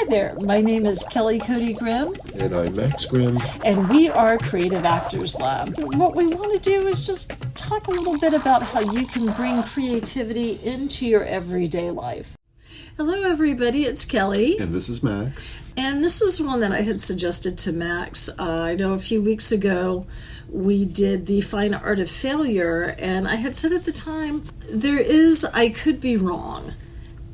Hi there, my name is Kelley Cody Grimm. And I'm Max Grimm. And we are Creative Actors Lab. What we want to do is just talk a little bit about how you can bring creativity into your everyday life. Hello everybody, it's Kelley. And this is Max. And this was one that I had suggested to Max. I know a few weeks ago we did the Fine Art of Failure, and I had said at the time, I could be wrong.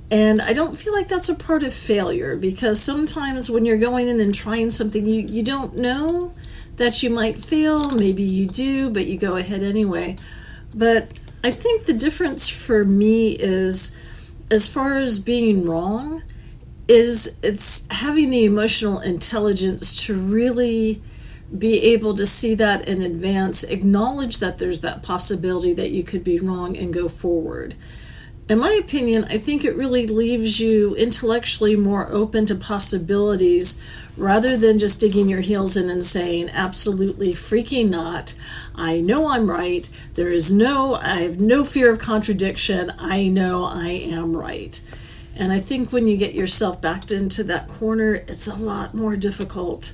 And I don't feel like that's a part of failure, because sometimes when you're going in and trying something, you don't know that you might fail. Maybe you do, but you go ahead anyway. But I think the difference for me is, as far as being wrong, is it's having the emotional intelligence to really be able to see that in advance, acknowledge that there's that possibility that you could be wrong, and go forward. In my opinion, I think it really leaves you intellectually more open to possibilities rather than just digging your heels in and saying, absolutely freaking not. I know I'm right. I have no fear of contradiction. I know I am right. And I think when you get yourself backed into that corner, it's a lot more difficult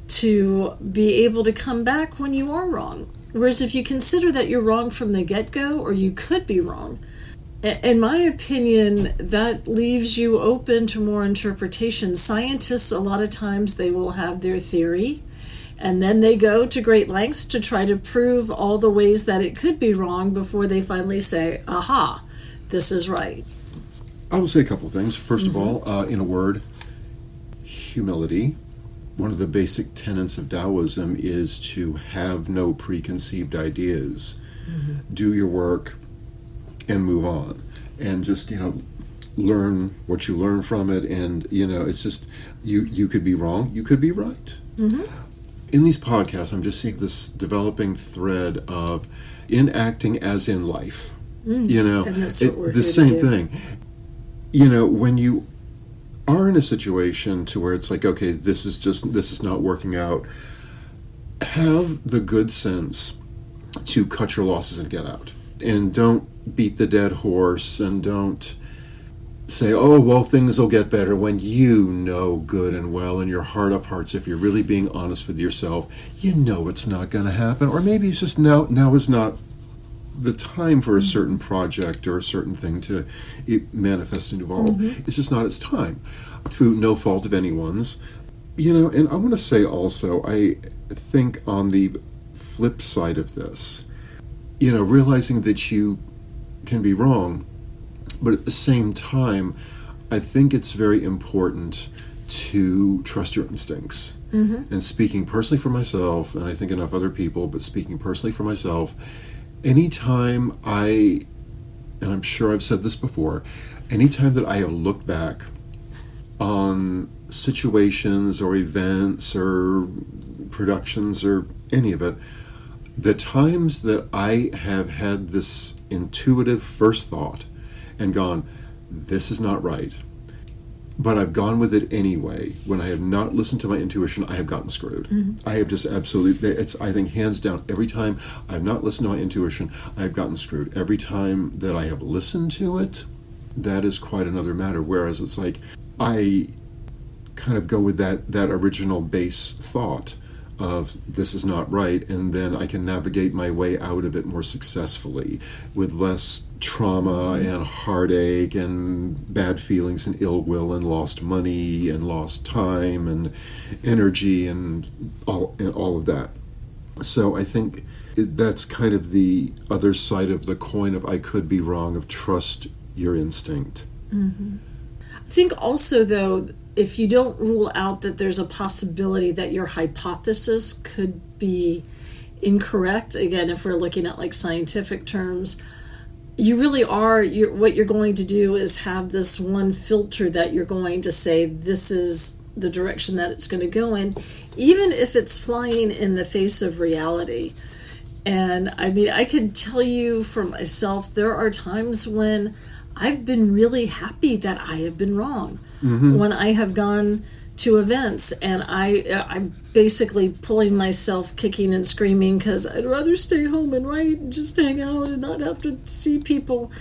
to be able to come back when you are wrong. Whereas if you consider that you're wrong from the get-go, or you could be wrong, in my opinion, that leaves you open to more interpretation. Scientists, a lot of times, they will have their theory, and then they go to great lengths to try to prove all the ways that it could be wrong before they finally say, aha, this is right. I will say a couple things. First of all, in a word, humility. One of the basic tenets of Taoism is to have no preconceived ideas. Do your work and move on, and just learn what you learn from it. And it's just you could be wrong, you could be right. In these podcasts, I'm just seeing this developing thread of in acting as in life. And that's what we're the same thing. When you are in a situation to where it's like, okay, this is not working out, have the good sense to cut your losses and get out. And don't beat the dead horse, and don't say, oh, well, things will get better, when you know good and well in your heart of hearts, if you're really being honest with yourself, it's not going to happen. Or maybe it's just now is not the time for a certain project or a certain thing to manifest and evolve. It's just not its time, through no fault of anyone's. And I want to say also, I think on the flip side of this, realizing that you can be wrong, but at the same time, I think it's very important to trust your instincts. And speaking personally for myself, and I think enough other people, but speaking personally for myself, anytime and I'm sure I've said this before, anytime that I have looked back on situations or events or productions or any of it, the times that I have had this intuitive first thought and gone, this is not right, but I've gone with it anyway, when I have not listened to my intuition, I have gotten screwed. I have just absolutely, I think hands down, every time I have not listened to my intuition, I have gotten screwed. Every time that I have listened to it, that is quite another matter. Whereas it's like, I kind of go with that original base thought of this is not right, and then I can navigate my way out of it more successfully with less trauma and heartache and bad feelings and ill will and lost money and lost time and energy and all of that. So I think that's kind of the other side of the coin of I could be wrong, of trust your instinct. I think also, though, if you don't rule out that there's a possibility that your hypothesis could be incorrect, again, if we're looking at like scientific terms, you really are, what you're going to do is have this one filter that you're going to say, this is the direction that it's going to go in, even if it's flying in the face of reality. And I mean, I could tell you for myself, there are times when I've been really happy that I have been wrong. When I have gone to events and I'm basically pulling myself kicking and screaming because I'd rather stay home and write and just hang out and not have to see people.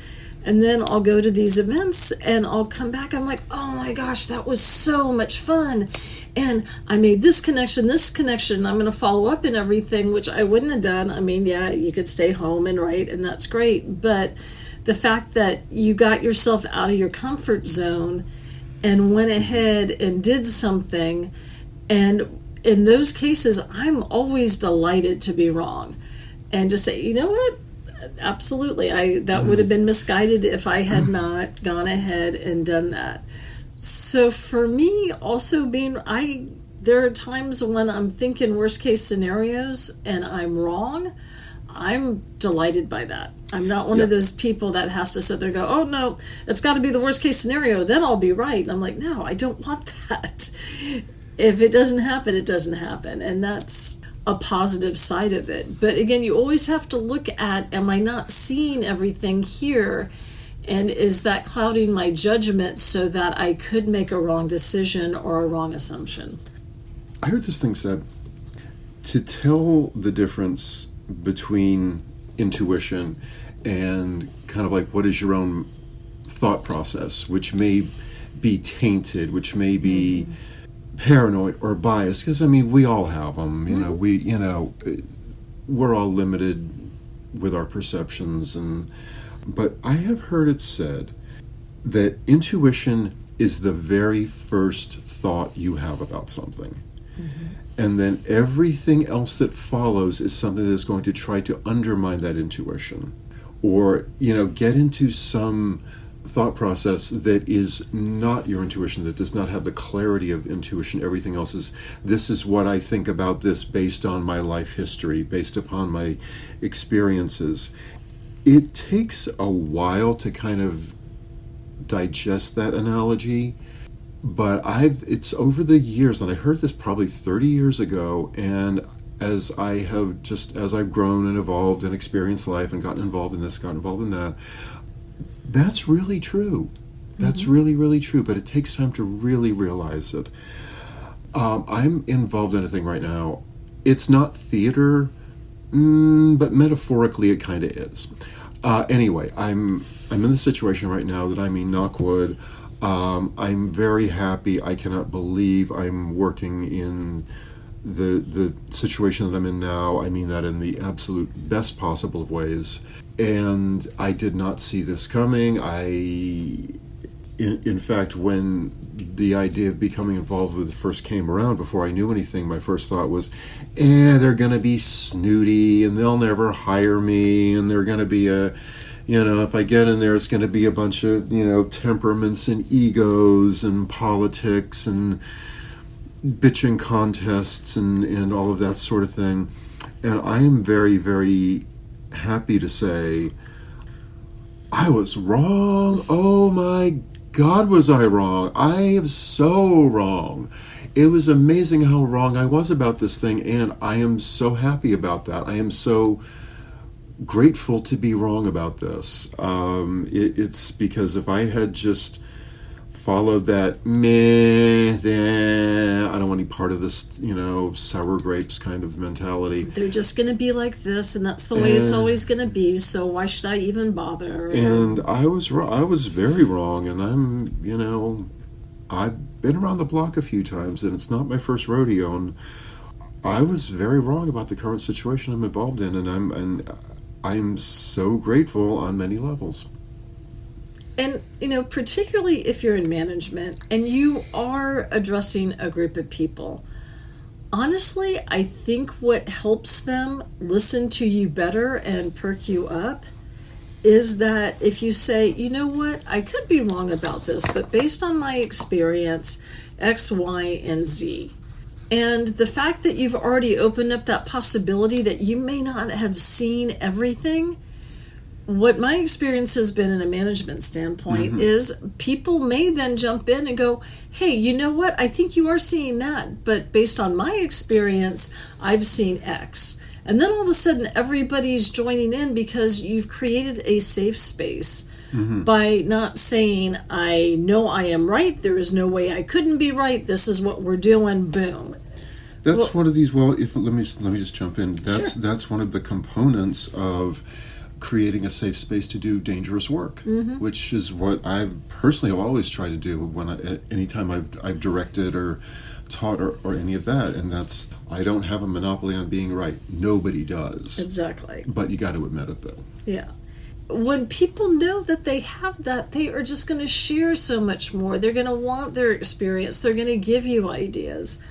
And then I'll go to these events and I'll come back. I'm like, oh my gosh, that was so much fun. And I made this connection. I'm going to follow up and everything, which I wouldn't have done. I mean, yeah, you could stay home and write, and that's great. But the fact that you got yourself out of your comfort zone and went ahead and did something, and in those cases, I'm always delighted to be wrong and just say, you know what? Absolutely. That would have been misguided if I had not gone ahead and done that. So for me, also there are times when I'm thinking worst case scenarios and I'm wrong. I'm delighted by that. I'm not one of those people that has to sit there and go, oh no, it's got to be the worst case scenario, then I'll be right. And I'm like, no, I don't want that. If it doesn't happen, it doesn't happen. And that's a positive side of it. But again, you always have to look at, am I not seeing everything here? And is that clouding my judgment so that I could make a wrong decision or a wrong assumption? I heard this thing said, to tell the difference between intuition and kind of like what is your own thought process, which may be tainted, which may be paranoid or biased, because I mean we all have them. We're all limited with our perceptions, but I have heard it said that intuition is the very first thought you have about something. And then everything else that follows is something that's going to try to undermine that intuition, or get into some thought process that is not your intuition, that does not have the clarity of intuition. Everything else is, this is what I think about this based on my life history, based upon my experiences. It takes a while to kind of digest that analogy, but it's over the years, and I heard this probably 30 years ago, and as I've grown and evolved and experienced life and gotten involved in this, gotten involved in that, that's really true. That's really, really true, but it takes time to really realize it. I'm involved in a thing right now. It's not theater, but metaphorically it kind of is. Anyway, I'm in the situation right now that, I mean, knock wood, I'm very happy. I cannot believe I'm working in the situation that I'm in now. I mean that in the absolute best possible of ways. And I did not see this coming. In fact, when the idea of becoming involved with it first came around, before I knew anything, my first thought was, they're going to be snooty and they'll never hire me, and they're going to be if I get in there, it's going to be a bunch of, temperaments and egos and politics and bitching contests and all of that sort of thing. And I am very, very happy to say I was wrong. Oh my God, was I wrong? I am so wrong. It was amazing how wrong I was about this thing, and I am so happy about that. I am so grateful to be wrong about this. It's because if I had just followed that I don't want any part of this, sour grapes kind of mentality. They're just going to be like this, and that's the way it's always going to be, so why should I even bother? And I was wrong. I was very wrong, and I've been around the block a few times, and it's not my first rodeo, and I was very wrong about the current situation I'm involved in, and I'm so grateful on many levels. And, particularly if you're in management and you are addressing a group of people, honestly, I think what helps them listen to you better and perk you up is that if you say, you know what, I could be wrong about this, but based on my experience, X, Y, and Z. And the fact that you've already opened up that possibility that you may not have seen everything, what my experience has been in a management standpoint is people may then jump in and go, hey, you know what? I think you are seeing that, but based on my experience, I've seen X. And then all of a sudden, everybody's joining in because you've created a safe space by not saying, I know I am right, there is no way I couldn't be right, this is what we're doing, boom. That's one of these, let me just jump in. That's one of the components of creating a safe space to do dangerous work, which is what I've personally always tried to do anytime I've directed or taught or any of that. And that's, I don't have a monopoly on being right. Nobody does. Exactly. But you got to admit it, though. Yeah. When people know that they have that, they are just going to share so much more. They're going to want their experience. They're going to give you ideas.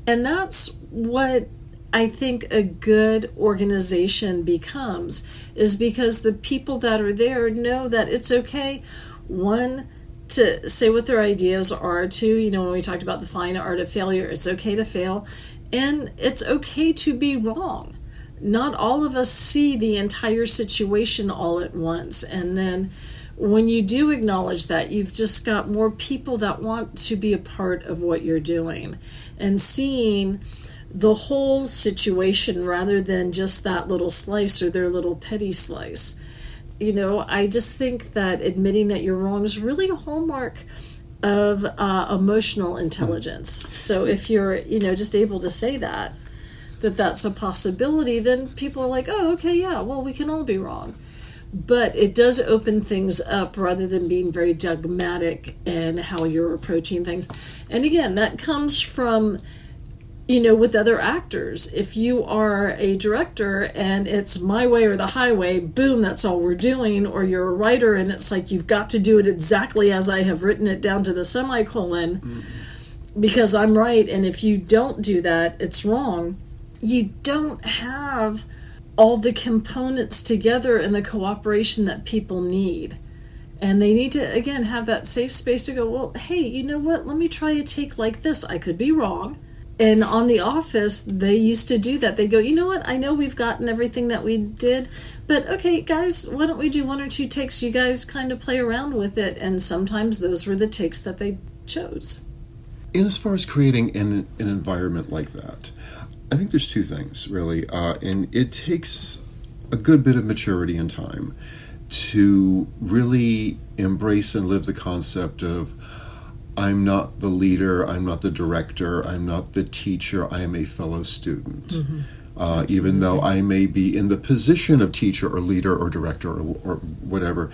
And that's what I think a good organization becomes, is because the people that are there know that it's okay, one, to say what their ideas are, two, when we talked about the fine art of failure, it's okay to fail, and it's okay to be wrong. Not all of us see the entire situation all at once. And then when you do acknowledge that, you've just got more people that want to be a part of what you're doing and seeing the whole situation rather than just that little slice or their little petty slice. I just think that admitting that you're wrong is really a hallmark of emotional intelligence. So if you're, just able to say that's a possibility, then people are like, oh, okay, yeah, well, we can all be wrong. But it does open things up rather than being very dogmatic in how you're approaching things. And again, that comes from, with other actors. If you are a director and it's my way or the highway, boom, that's all we're doing. Or you're a writer and it's like, you've got to do it exactly as I have written it down to the semicolon because I'm right. And if you don't do that, it's wrong. You don't have all the components together and the cooperation that people need. And they need to, again, have that safe space to go, well, hey, you know what? Let me try a take like this. I could be wrong. And on The Office, they used to do that. They go, you know what? I know we've gotten everything that we did, but okay, guys, why don't we do one or two takes? You guys kind of play around with it. And sometimes those were the takes that they chose. And as far as creating an environment like that, I think there's two things, really. And it takes a good bit of maturity and time to really embrace and live the concept of, I'm not the leader, I'm not the director, I'm not the teacher, I am a fellow student. Even though I may be in the position of teacher or leader or director or whatever,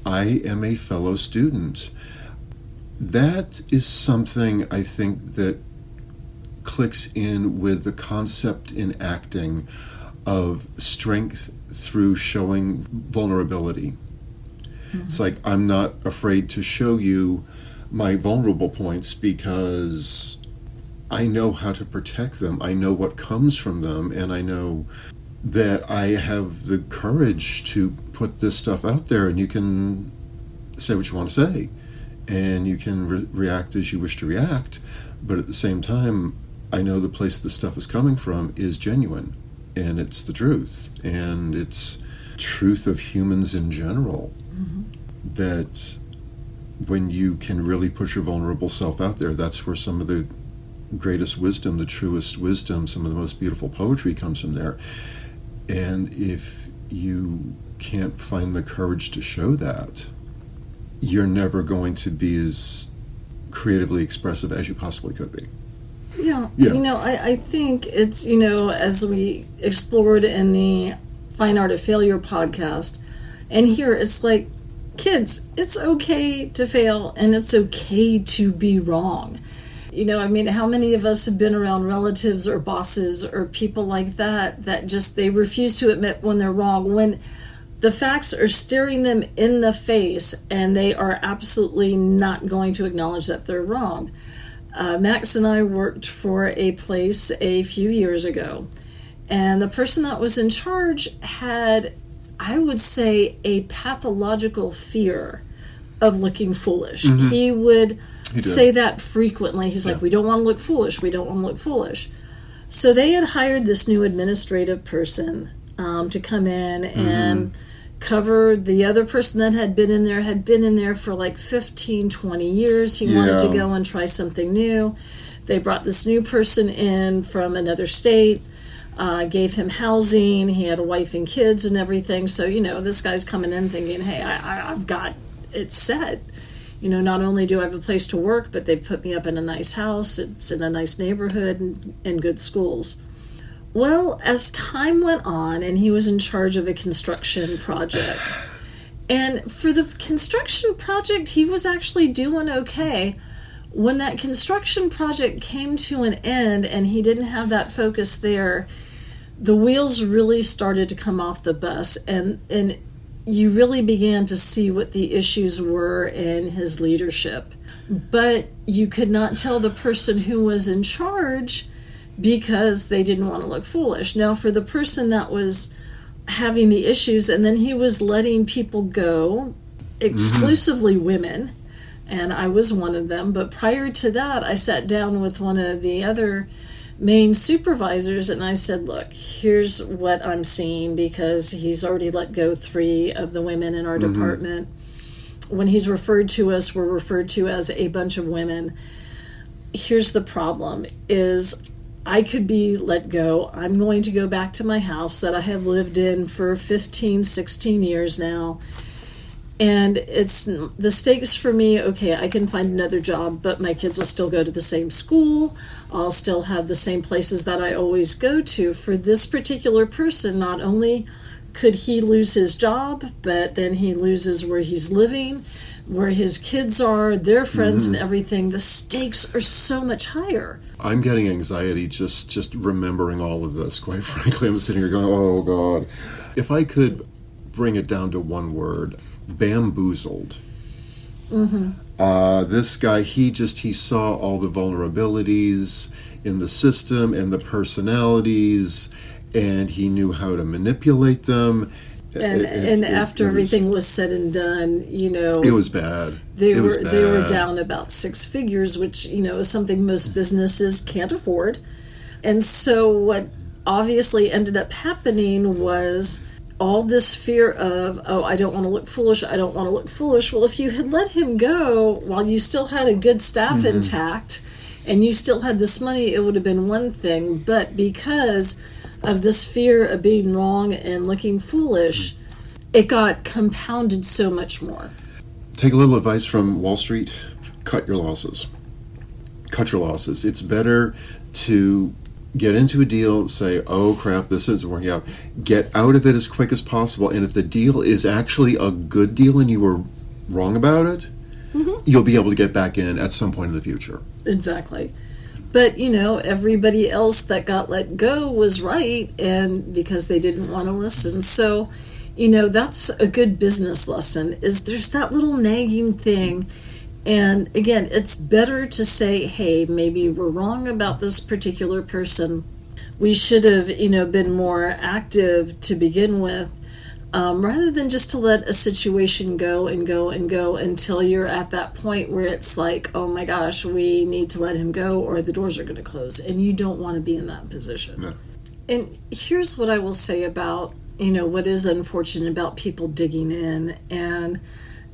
I am a fellow student. That is something I think that clicks in with the concept in acting of strength through showing vulnerability. It's like, I'm not afraid to show you my vulnerable points because I know how to protect them. I know what comes from them, and I know that I have the courage to put this stuff out there, and you can say what you want to say, and you can react as you wish to react, but at the same time, I know the place this stuff is coming from is genuine, and it's the truth, and it's truth of humans in general. That when you can really push your vulnerable self out there, that's where some of the greatest wisdom, the truest wisdom, some of the most beautiful poetry comes from there. And if you can't find the courage to show that, you're never going to be as creatively expressive as you possibly could be. Yeah. I think it's, as we explored in the Fine Art of Failure podcast, and here it's like, kids, it's okay to fail and it's okay to be wrong. How many of us have been around relatives or bosses or people like that just, they refuse to admit when they're wrong, when the facts are staring them in the face and they are absolutely not going to acknowledge that they're wrong. Max and I worked for a place a few years ago, and the person that was in charge had, I would say, a pathological fear of looking foolish. He would say that frequently. He's like, we don't want to look foolish. We don't want to look foolish. So they had hired this new administrative person to come in and cover the other person that had been in there for like 15, 20 years. He wanted to go and try something new. They brought this new person in from another state, gave him housing. He had a wife and kids and everything. So, this guy's coming in thinking, hey, I've got it set. Not only do I have a place to work, but they've put me up in a nice house. It's in a nice neighborhood and good schools. Well, as time went on, and he was in charge of a construction project, and for the construction project, he was actually doing okay. When that construction project came to an end and he didn't have that focus there, the wheels really started to come off the bus, and you really began to see what the issues were in his leadership. But you could not tell the person who was in charge because they didn't want to look foolish. Now, for the person that was having the issues, and then he was letting people go, exclusively women, and I was one of them. But prior to that, I sat down with one of the other main supervisors and I said, look, here's what I'm seeing, because he's already let go 3 of the women in our department. When he's referred to us, we're referred to as a bunch of women. Here's the problem is I could be let go. I'm going to go back to my house that I have lived in for 15, 16 years now. And it's the stakes for me, okay, I can find another job, but my kids will still go to the same school. I'll still have the same places that I always go to. For this particular person, not only could he lose his job, but then he loses where he's living, where his kids are, their friends and everything. The stakes are so much higher. I'm getting anxiety just remembering all of this, quite frankly. I'm sitting here going, oh, God. If I could bring it down to one word, bamboozled. This guy, he saw all the vulnerabilities in the system and the personalities, and he knew how to manipulate them. And after everything was said and done, it was bad. They were down about 6 figures, which is something most businesses can't afford. And so what obviously ended up happening was all this fear of, oh, I don't want to look foolish, I don't want to look foolish. Well, if you had let him go while you still had a good staff intact and you still had this money, it would have been one thing. But because of this fear of being wrong and looking foolish, it got compounded so much more. Take a little advice from Wall Street. Cut your losses. Cut your losses. It's better to get into a deal, say, oh crap, this isn't working out. Get out of it as quick as possible. And if the deal is actually a good deal and you were wrong about it, you'll be able to get back in at some point in the future. Exactly. But, everybody else that got let go was right, and because they didn't want to listen. So, that's a good business lesson, is there's that little nagging thing. And again, it's better to say, hey, maybe we're wrong about this particular person. We should have, been more active to begin with, rather than just to let a situation go and go and go until you're at that point where it's like, oh my gosh, we need to let him go or the doors are going to close. And you don't want to be in that position. No. And here's what I will say about, what is unfortunate about people digging in and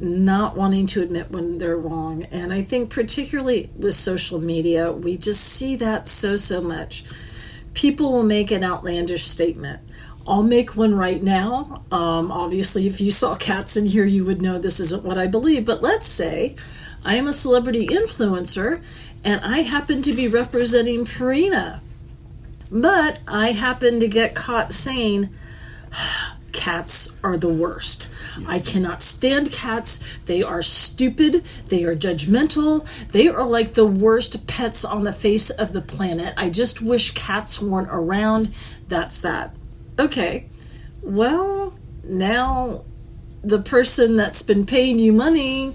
not wanting to admit when they're wrong. And I think particularly with social media, we just see that so much. People will make an outlandish statement. I'll make one right now. Obviously, if you saw cats in here, you would know this isn't what I believe. But let's say I am a celebrity influencer and I happen to be representing Purina. But I happen to get caught saying, cats are the worst. I cannot stand cats. They are stupid. They are judgmental. They are like the worst pets on the face of the planet. I just wish cats weren't around. That's that. Okay, well, now the person that's been paying you money,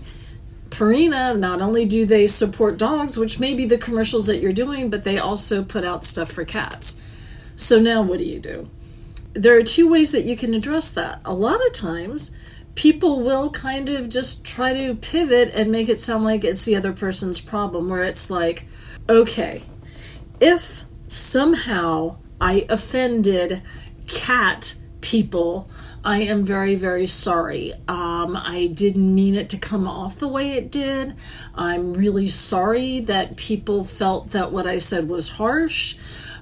Purina, not only do they support dogs, which may be the commercials that you're doing, but they also put out stuff for cats. So now what do? There are 2 ways that you can address that. A lot of times, people will kind of just try to pivot and make it sound like it's the other person's problem, where it's like, okay, if somehow I offended cat people, I am very, very sorry. I didn't mean it to come off the way it did. I'm really sorry that people felt that what I said was harsh.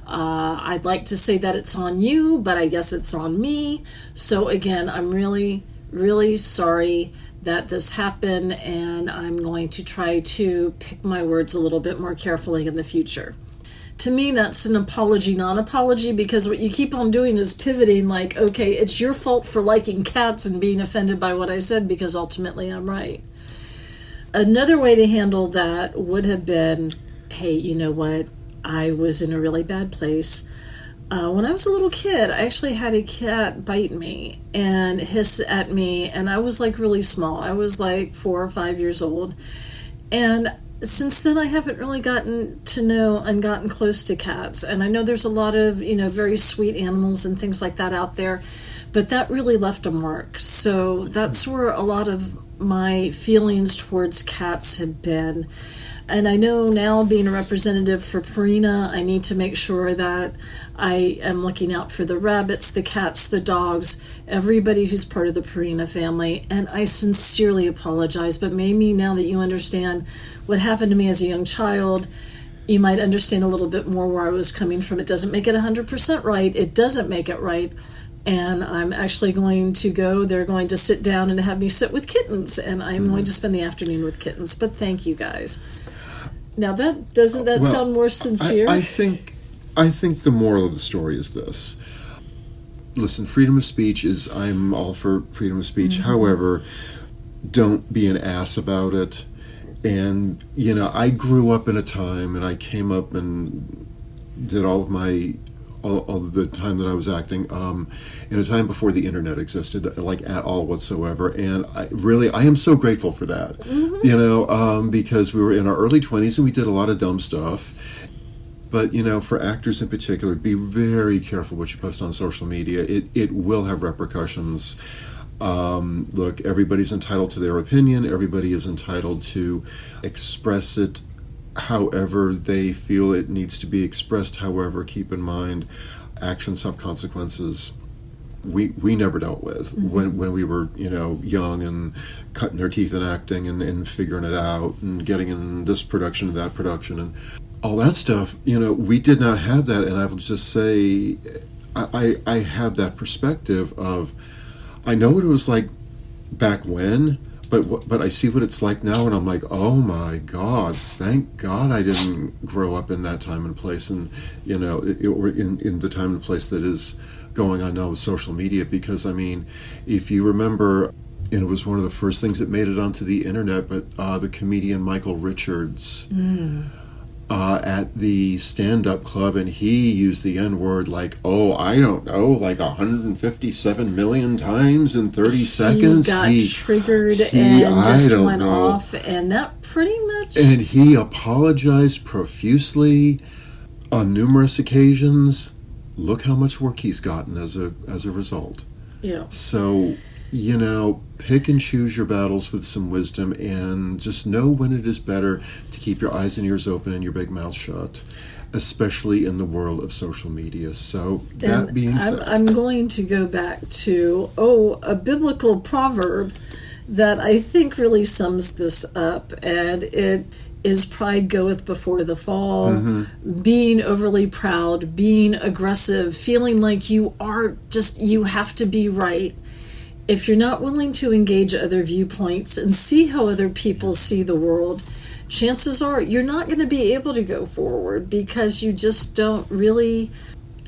I'd like to say that it's on you, but I guess it's on me. So again, I'm really, really sorry that this happened, and I'm going to try to pick my words a little bit more carefully in the future. to me, that's an apology, non-apology, because what you keep on doing is pivoting like, okay, it's your fault for liking cats and being offended by what I said because ultimately I'm right. Another way to handle that would have been, hey, you know what? I was in a really bad place. When I was a little kid, I actually had a cat bite me and hiss at me, and I was like really small. I was like 4 or 5 years old. And since then, I haven't really gotten to know and gotten close to cats. And I know there's a lot of, very sweet animals and things like that out there, but that really left a mark. So that's where a lot of my feelings towards cats have been. And I know now, being a representative for Purina, I need to make sure that I am looking out for the rabbits, the cats, the dogs, everybody who's part of the Purina family. And I sincerely apologize, but maybe now that you understand what happened to me as a young child, you might understand a little bit more where I was coming from. It doesn't make it 100% right. It doesn't make it right. And I'm actually going to go. They're going to sit down and have me sit with kittens, and I'm going to spend the afternoon with kittens. But thank you guys. Now, doesn't that sound more sincere? I think the moral of the story is this. Listen, freedom of speech I'm all for freedom of speech. Mm-hmm. However, don't be an ass about it. And, I grew up in a time, and I came up and did all of the time that I was acting, in a time before the internet existed, like at all whatsoever. And I am so grateful for that, because we were in our early 20s and we did a lot of dumb stuff. But, for actors in particular, be very careful what you post on social media. It will have repercussions. Look, everybody's entitled to their opinion. Everybody is entitled to express it however they feel it needs to be expressed. However, keep in mind, actions have consequences we never dealt with when we were young and cutting our teeth in acting and figuring it out and getting in this production and that production and all that stuff. We did not have that, and I will just say I have that perspective of, I know what it was like back when, but I see what it's like now, and I'm like, oh my God, thank God I didn't grow up in that time and place, and or in the time and place that is going on now with social media. Because if you remember, and it was one of the first things that made it onto the internet, but the comedian Michael Richards. At the stand-up club, and he used the N-word like, I don't know, like 157 million times in 30 seconds. He got triggered and just went off, and that pretty much... And he apologized profusely on numerous occasions. Look how much work he's gotten as a result. Yeah. So, pick and choose your battles with some wisdom, and just know when it is better to keep your eyes and ears open and your big mouth shut, especially in the world of social media. So, that being said... I'm going to go back to, a biblical proverb that I think really sums this up, and it is pride goeth before the fall, being overly proud, being aggressive, feeling like you have to be right. If you're not willing to engage other viewpoints and see how other people see the world, chances are you're not going to be able to go forward, because you just don't really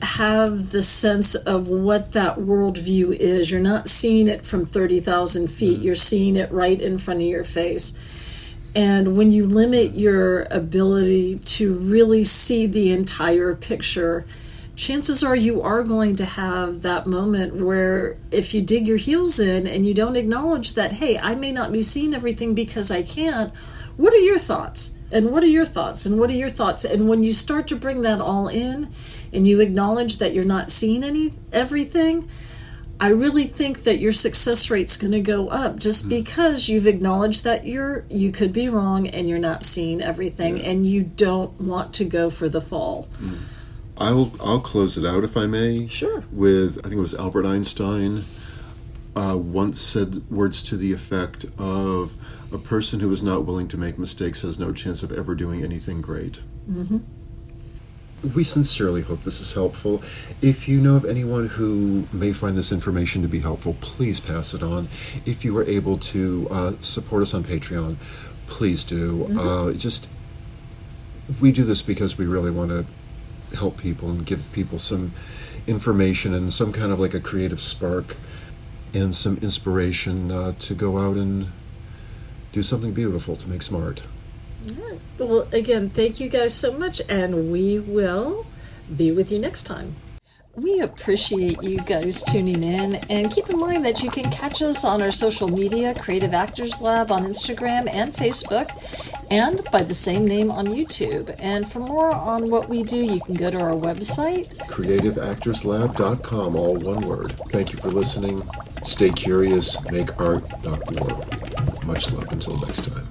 have the sense of what that worldview is. You're not seeing it from 30,000 feet. You're seeing it right in front of your face. And when you limit your ability to really see the entire picture, chances are you are going to have that moment where, if you dig your heels in and you don't acknowledge that, hey, I may not be seeing everything because I can't, what are your thoughts? And what are your thoughts? And what are your thoughts? And when you start to bring that all in and you acknowledge that you're not seeing everything, I really think that your success rate's going to go up, just because you've acknowledged that you could be wrong and you're not seeing everything, and you don't want to go for the fall. I'll close it out, if I may. Sure. With, I think it was Albert Einstein once said words to the effect of, a person who is not willing to make mistakes has no chance of ever doing anything great. We sincerely hope this is helpful. If you know of anyone who may find this information to be helpful, please pass it on. If you are able to support us on Patreon, please do. We do this because we really want to help people and give people some information and some kind of like a creative spark and some inspiration to go out and do something beautiful, to make smart. All right. Well, again, thank you guys so much, and we will be with you next time. We appreciate you guys tuning in, and keep in mind that you can catch us on our social media, Creative Actors Lab on Instagram and Facebook, and by the same name on YouTube. And for more on what we do, you can go to our website, creativeactorslab.com, all one word. Thank you for listening. Stay curious, make art, not war. Much love until next time.